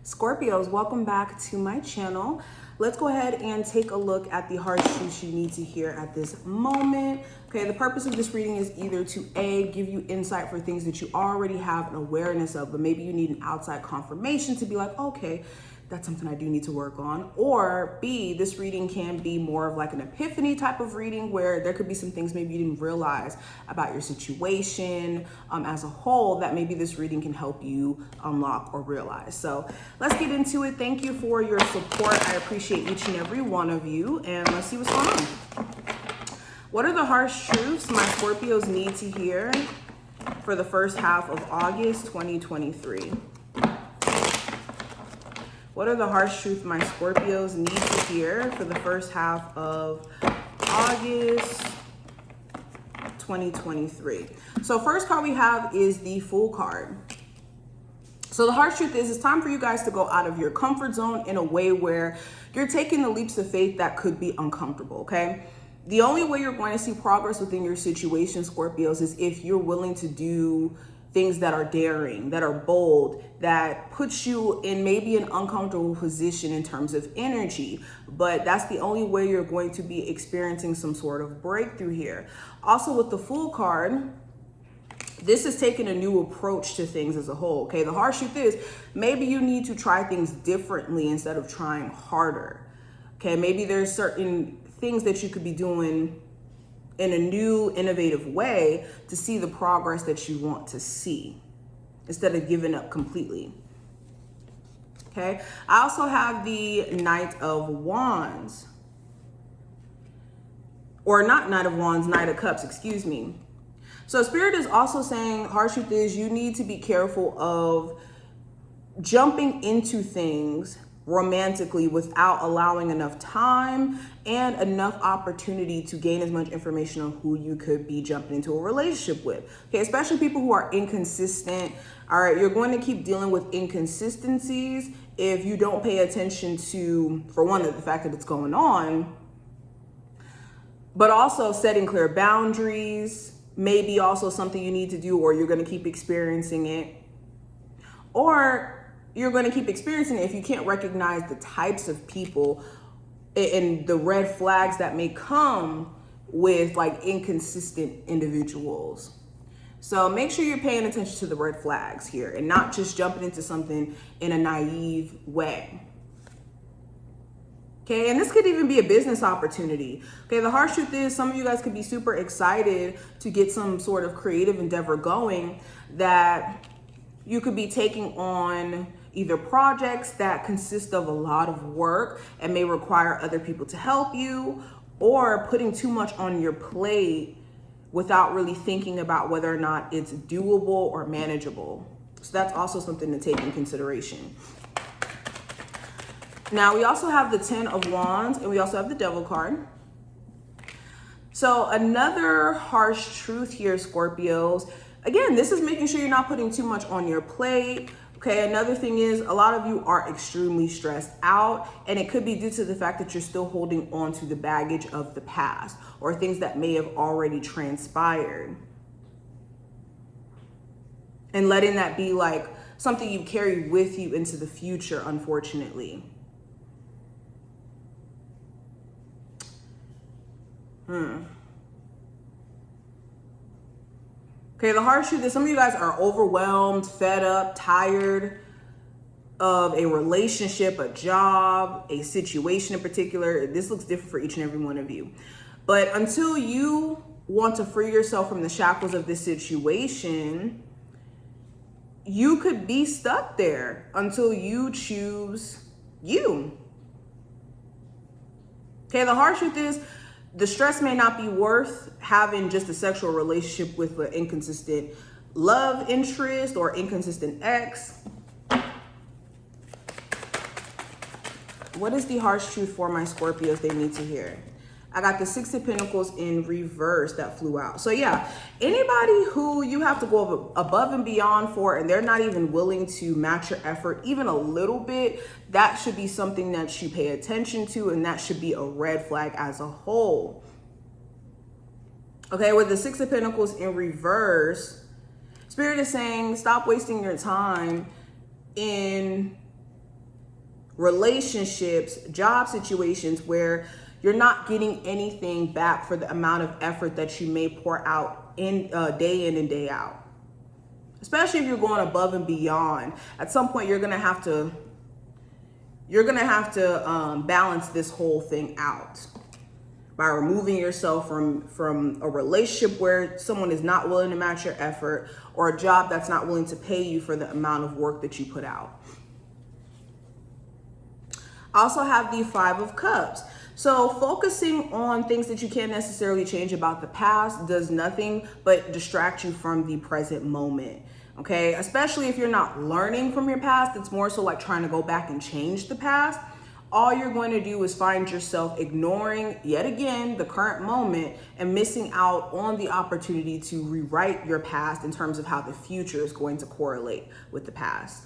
Scorpios, welcome back to my channel. Let's go ahead and take a look at the harsh truths you need to hear at this moment. Okay, the purpose of this reading is either to A, give you insight for things that you already have an awareness of, but maybe you need an outside confirmation to be like, okay, that's something I do need to work on. Or B, this reading can be more of like an epiphany type of reading where there could be some things maybe you didn't realize about your situation as a whole that maybe this reading can help you unlock or realize. So let's get into it. Thank you for your support. I appreciate each and every one of you. And let's see what's going on. What are the harsh truths my Scorpios need to hear for the first half of August 2023? What are the harsh truths my Scorpios need to hear for the first half of August 2023? So first card we have is the Fool card. So the harsh truth is it's time for you guys to go out of your comfort zone in a way where you're taking the leaps of faith that could be uncomfortable, okay? The only way you're going to see progress within your situation, Scorpios, is if you're willing to do things that are daring, that are bold, that puts you in maybe an uncomfortable position in terms of energy. But that's the only way you're going to be experiencing some sort of breakthrough here. Also with the Fool card, this is taking a new approach to things as a whole, okay? The harsh truth is maybe you need to try things differently instead of trying harder, okay? Maybe there's certain things that you could be doing in a new, innovative way to see the progress that you want to see instead of giving up completely. Okay. I also have the Knight of Wands, or not Knight of Wands, Knight of Cups, excuse me. So Spirit is also saying, harsh truth is you need to be careful of jumping into things romantically without allowing enough time and enough opportunity to gain as much information on who you could be jumping into a relationship with. Okay, especially people who are inconsistent. All right, you're going to keep dealing with inconsistencies if you don't pay attention to, for one, the fact that it's going on, but also setting clear boundaries may be also something you need to do, or you're going to keep experiencing it. Or you're going to keep experiencing it if you can't recognize the types of people and the red flags that may come with like inconsistent individuals. So make sure you're paying attention to the red flags here and not just jumping into something in a naive way. Okay, and this could even be a business opportunity. Okay, the harsh truth is some of you guys could be super excited to get some sort of creative endeavor going that you could be taking on either projects that consist of a lot of work and may require other people to help you, or putting too much on your plate without really thinking about whether or not it's doable or manageable. So that's also something to take in consideration. Now we also have the 10 of Wands and we also have the Devil card. So another harsh truth here, Scorpios. Again, this is making sure you're not putting too much on your plate. Okay, another thing is a lot of you are extremely stressed out, and it could be due to the fact that you're still holding on to the baggage of the past or things that may have already transpired. And letting that be like something you carry with you into the future, unfortunately. Okay, the harsh truth is some of you guys are overwhelmed, fed up, tired of a relationship, a job, a situation in particular. This looks different for each and every one of you. But until you want to free yourself from the shackles of this situation, you could be stuck there until you choose you. Okay, the harsh truth is the stress may not be worth having just a sexual relationship with an inconsistent love interest or inconsistent ex. What is the harsh truth for my Scorpios they need to hear? I got the 6 of Pentacles in reverse that flew out. So yeah, anybody who you have to go above and beyond for and they're not even willing to match your effort even a little bit, that should be something that you pay attention to, and that should be a red flag as a whole. Okay, with the 6 of Pentacles in reverse, Spirit is saying stop wasting your time in relationships, job situations where you're not getting anything back for the amount of effort that you may pour out in and day out. Especially if you're going above and beyond. At some point, you're gonna have to balance this whole thing out by removing yourself from a relationship where someone is not willing to match your effort, or a job that's not willing to pay you for the amount of work that you put out. I also have the Five of Cups. So focusing on things that you can't necessarily change about the past does nothing but distract you from the present moment. Okay, especially if you're not learning from your past, it's more so like trying to go back and change the past. All you're going to do is find yourself ignoring, yet again, the current moment and missing out on the opportunity to rewrite your past in terms of how the future is going to correlate with the past.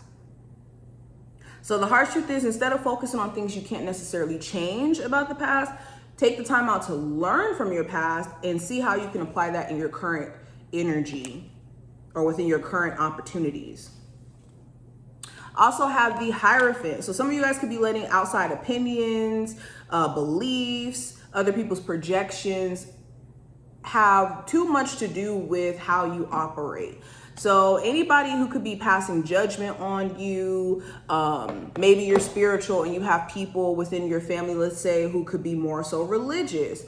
So the harsh truth is, instead of focusing on things you can't necessarily change about the past, take the time out to learn from your past and see how you can apply that in your current energy or within your current opportunities. Also have the Hierophant. So some of you guys could be letting outside opinions, beliefs, other people's projections have too much to do with how you operate. So anybody who could be passing judgment on you, maybe you're spiritual and you have people within your family, let's say, who could be more so religious.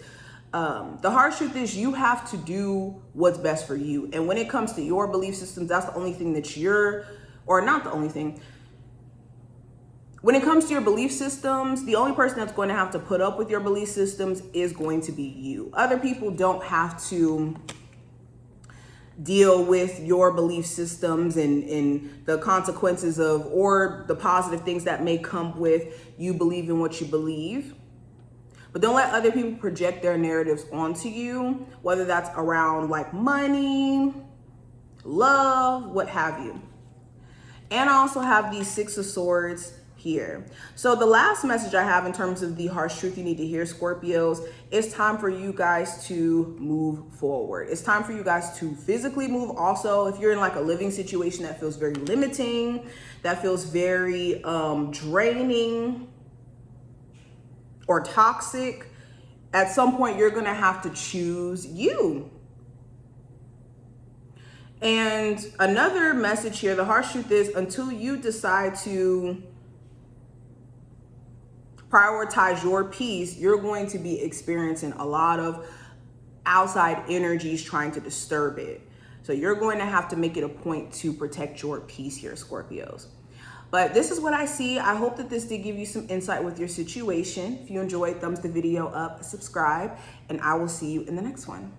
The harsh truth is you have to do what's best for you. And when it comes to your belief systems, that's the only thing that or not the only thing. When it comes to your belief systems, the only person that's going to have to put up with your belief systems is going to be you. Other people don't have to deal with your belief systems and the consequences of, or the positive things that may come with you believing what you believe. But don't let other people project their narratives onto you, whether that's around like money, love, what have you. And I also have the Six of Swords here. So the last message I have in terms of the harsh truth you need to hear, Scorpios, it's time for you guys to move forward. It's time for you guys to physically move. Also, if you're in like a living situation that feels very limiting, that feels very draining or toxic, at some point you're gonna have to choose you. And another message here, the harsh truth is, until you decide to prioritize your peace, you're going to be experiencing a lot of outside energies trying to disturb it. So you're going to have to make it a point to protect your peace here, Scorpios. But this is what I see. I hope that this did give you some insight with your situation. If you enjoyed, thumbs the video up, subscribe, and I will see you in the next one.